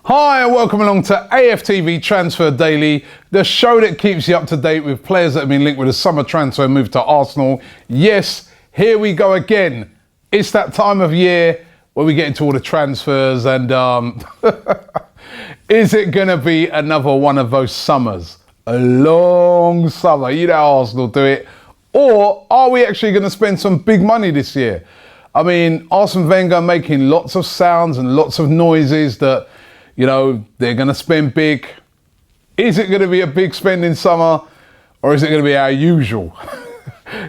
Hi and welcome along to AFTV Transfer Daily, the show that keeps you up to date with players that have been linked with a summer transfer move to Arsenal. Yes, here we go again. It's that time of year where we get into all the transfers and is it going to be another one of those summers? A long summer, you know how Arsenal do it. Or are we actually going to spend some big money this year? I mean, Arsene Wenger making lots of sounds and lots of noises that, you know, they're going to spend big. Is it going to be a big spend in summer, or is it going to be our usual?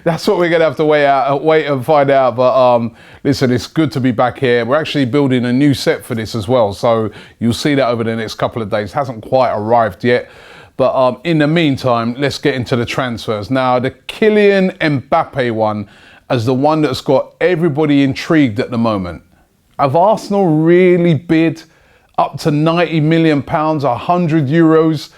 That's what we're going to have to wait and find out. But listen, it's good to be back here. We're actually building a new set for this as well, so you'll see that over the next couple of days. Hasn't quite arrived yet, but in the meantime, let's get into the transfers. Now, the Kylian Mbappé one as the one that's got everybody intrigued at the moment. Have Arsenal really bid up to £90 million, €100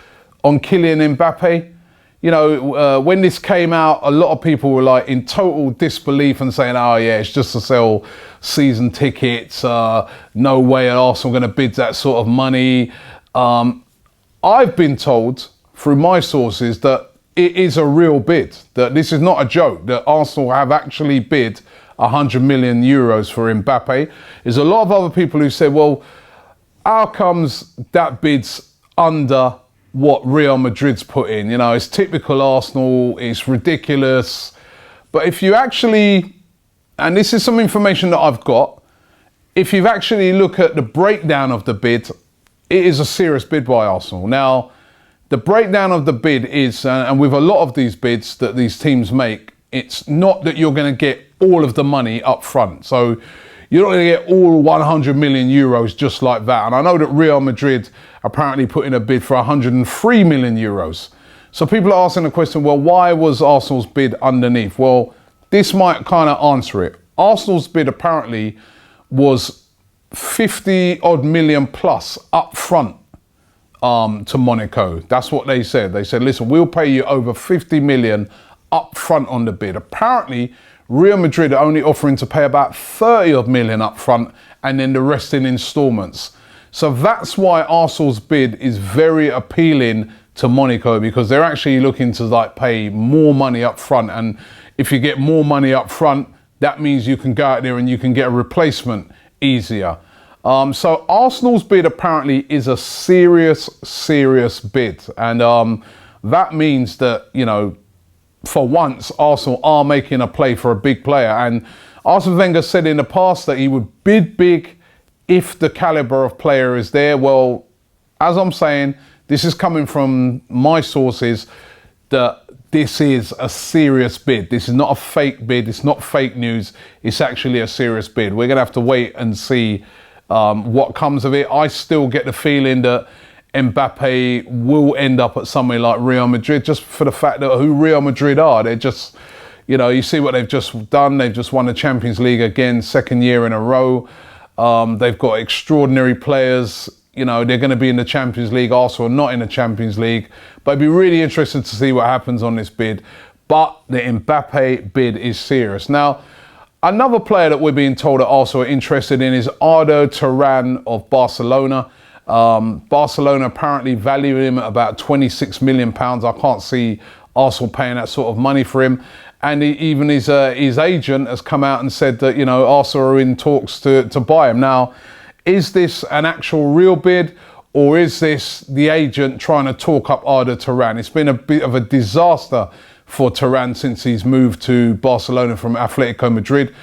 on Kylian Mbappé? You know, when this came out, a lot of people were like in total disbelief and saying, oh yeah, it's just to sell season tickets. No way are Arsenal going to bid that sort of money. I've been told through my sources that it is a real bid, that this is not a joke, that Arsenal have actually bid €100 million for Mbappé. There's a lot of other people who said, well, how comes that bid's under what Real Madrid's put in? You know, it's typical Arsenal, it's ridiculous. But if you actually, and this is some information that I've got, if you actually look at the breakdown of the bid, it is a serious bid by Arsenal. Now, the breakdown of the bid is, and with a lot of these bids that these teams make, it's not that you're going to get all of the money up front. So you're not going to get all €100 million just like that. And I know that Real Madrid apparently put in a bid for €103 million. So people are asking the question, well, why was Arsenal's bid underneath? Well, this might kind of answer it. Arsenal's bid apparently was 50 odd million plus up front to Monaco. That's what they said. They said, listen, we'll pay you over 50 million up front on the bid. Apparently, Real Madrid are only offering to pay about 30 odd million up front and then the rest in installments. So that's why Arsenal's bid is very appealing to Monaco, because they're actually looking to like pay more money up front. And if you get more money up front, that means you can go out there and you can get a replacement easier. So Arsenal's bid apparently is a serious bid. And that means that, you know, for once, Arsenal are making a play for a big player. And Arsene Wenger said in the past that he would bid big if the caliber of player is there. Well, as I'm saying, this is coming from my sources, that this is a serious bid. This is not a fake bid. It's not fake news. It's actually a serious bid. We're going to have to wait and see what comes of it. I still get the feeling that Mbappé will end up at somewhere like Real Madrid, just for the fact that who Real Madrid are. They're just, you know, you see what they've just done. They've just won the Champions League again, second year in a row. They've got extraordinary players. You know, they're going to be in the Champions League. Arsenal are not in the Champions League. But it'd be really interesting to see what happens on this bid. But the Mbappé bid is serious. Now, another player that we're being told that Arsenal are interested in is Turan of Barcelona. Barcelona apparently value him at about £26 million. I can't see Arsenal paying that sort of money for him. And even his agent has come out and said that, you know, Arsenal are in talks to buy him. Now, is this an actual real bid, or is this the agent trying to talk up Turan? It's been a bit of a disaster for Turan since he's moved to Barcelona from Atletico Madrid.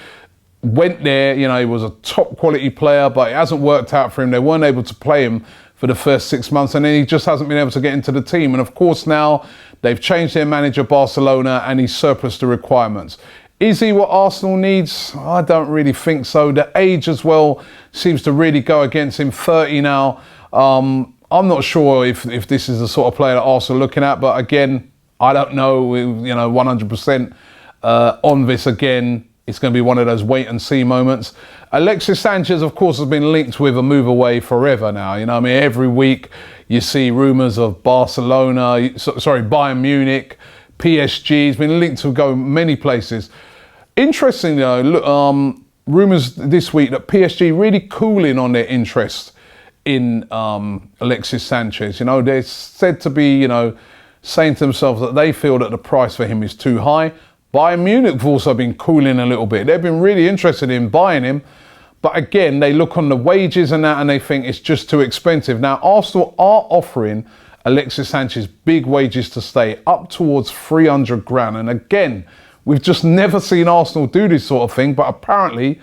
Went there, you know, he was a top quality player, but it hasn't worked out for him. They weren't able to play him for the first 6 months, and then he just hasn't been able to get into the team. And of course now they've changed their manager, Barcelona, and he's surplus the requirements. Is he what Arsenal needs? I don't really think so. The age as well seems to really go against him, 30 now. I'm not sure if this is the sort of player that Arsenal are looking at, but again, I don't know, you know, 100% on this again. It's going to be one of those wait and see moments. Alexis Sanchez, of course, has been linked with a move away forever now. You know, I mean, every week you see rumours of Bayern Munich, PSG. He's been linked to go many places. Interesting though, rumours this week that PSG really cooling on their interest in Alexis Sanchez. You know, they're said to be, you know, saying to themselves that they feel that the price for him is too high. Bayern Munich have also been cooling a little bit. They've been really interested in buying him. But again, they look on the wages and that and they think it's just too expensive. Now, Arsenal are offering Alexis Sanchez big wages to stay, up towards 300 grand. And again, we've just never seen Arsenal do this sort of thing. But apparently,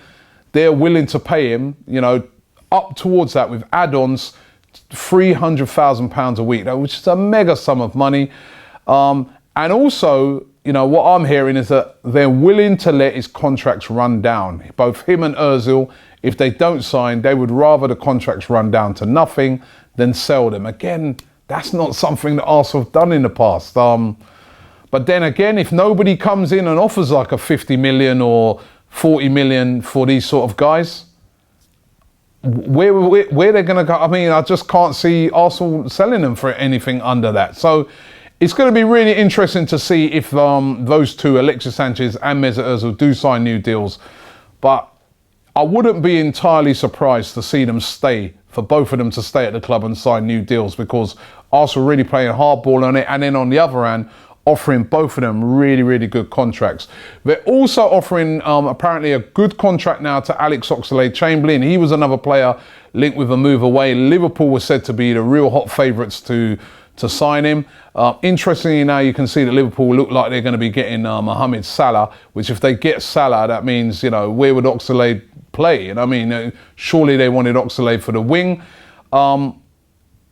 they're willing to pay him, you know, up towards that with add-ons, £300,000 a week, which is a mega sum of money. And also, you know, what I'm hearing is that they're willing to let his contracts run down. Both him and Ozil, if they don't sign, they would rather the contracts run down to nothing than sell them. Again, that's not something that Arsenal have done in the past. But then again, if nobody comes in and offers like a 50 million or 40 million for these sort of guys, where they're going to go? I mean, I just can't see Arsenal selling them for anything under that. So it's going to be really interesting to see if those two, Alexis Sanchez and Mesut Ozil, do sign new deals. But I wouldn't be entirely surprised to see them stay, for both of them to stay at the club and sign new deals, because Arsenal really playing hardball on it. And then on the other hand, offering both of them really, really good contracts. They're also offering apparently a good contract now to Alex Oxlade-Chamberlain. He was another player linked with a move away. Liverpool was said to be the real hot favourites to sign him. Interestingly, now you can see that Liverpool look like they're going to be getting Mohamed Salah, which if they get Salah, that means, you know, where would Oxlade play? And I mean, surely they wanted Oxlade for the wing.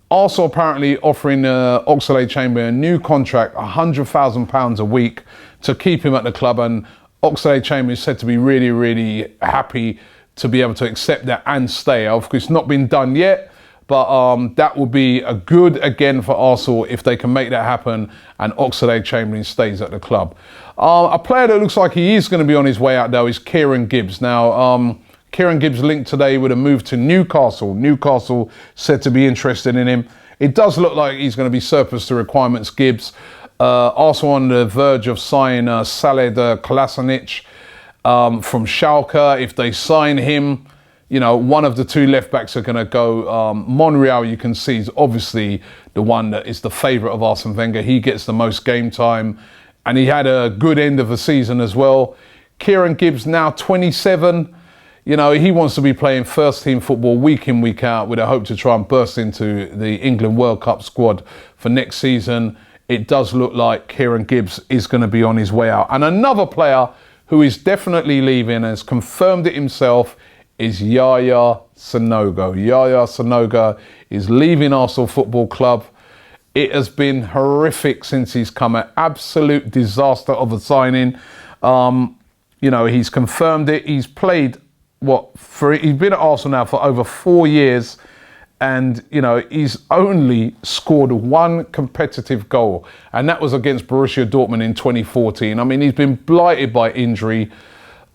Also apparently offering Oxlade-Chamberlain a new contract, £100,000 a week to keep him at the club. And Oxlade-Chamberlain is said to be really, really happy to be able to accept that and stay. Of course, it's not been done yet, but that would be a good, again, for Arsenal if they can make that happen and Oxlade-Chamberlain stays at the club. A player that looks like he is going to be on his way out, though, is Kieran Gibbs. Now, Kieran Gibbs linked today with a move to Newcastle. Newcastle said to be interested in him. It does look like he's going to be surplus to requirements, Gibbs. Also on the verge of signing Saled Kolasinac from Schalke. If they sign him, you know, one of the two left backs are going to go. Monreal, you can see, is obviously the one that is the favourite of Arsene Wenger. He gets the most game time and he had a good end of the season as well. Kieran Gibbs, now 27. You know, he wants to be playing first team football week in, week out with a hope to try and burst into the England World Cup squad for next season. It does look like Kieran Gibbs is going to be on his way out. And another player who is definitely leaving, has confirmed it himself, is Yaya Sanogo. Yaya Sanogo is leaving Arsenal Football Club. It has been horrific since he's come, an absolute disaster of a signing. You know, he's confirmed it. He's played he's been at Arsenal now for over 4 years, and you know, he's only scored one competitive goal, and that was against Borussia Dortmund in 2014. I mean, he's been blighted by injury,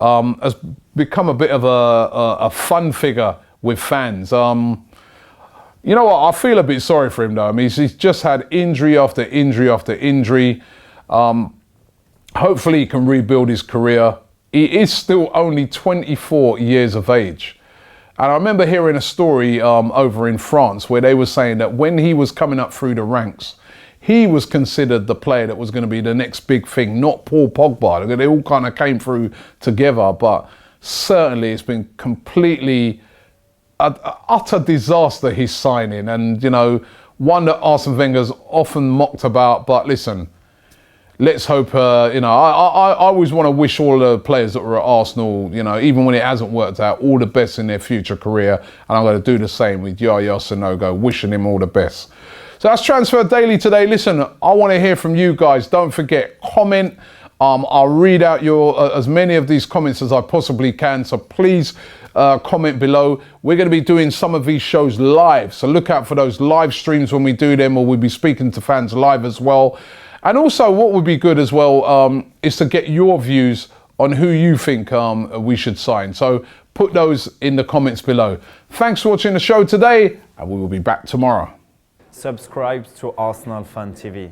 has become a bit of a fun figure with fans. You know what, I feel a bit sorry for him though. I mean, he's just had injury after injury after injury. Hopefully he can rebuild his career. He is still only 24 years of age. And I remember hearing a story over in France where they were saying that when he was coming up through the ranks, he was considered the player that was going to be the next big thing, not Paul Pogba. They all kind of came through together, but certainly it's been completely an utter disaster, his signing. And, you know, one that Arsene Wenger's often mocked about, but listen, let's hope, you know, I always want to wish all the players that were at Arsenal, you know, even when it hasn't worked out, all the best in their future career. And I'm going to do the same with Yaya Sanogo, wishing him all the best. So that's Transfer Daily today. Listen, I want to hear from you guys. Don't forget, comment. I'll read out your as many of these comments as I possibly can. So please comment below. We're going to be doing some of these shows live. So look out for those live streams when we do them, or we'll be speaking to fans live as well. And also what would be good as well is to get your views on who you think we should sign. So put those in the comments below. Thanks for watching the show today, and we will be back tomorrow. Subscribe to ArsenalFanTV.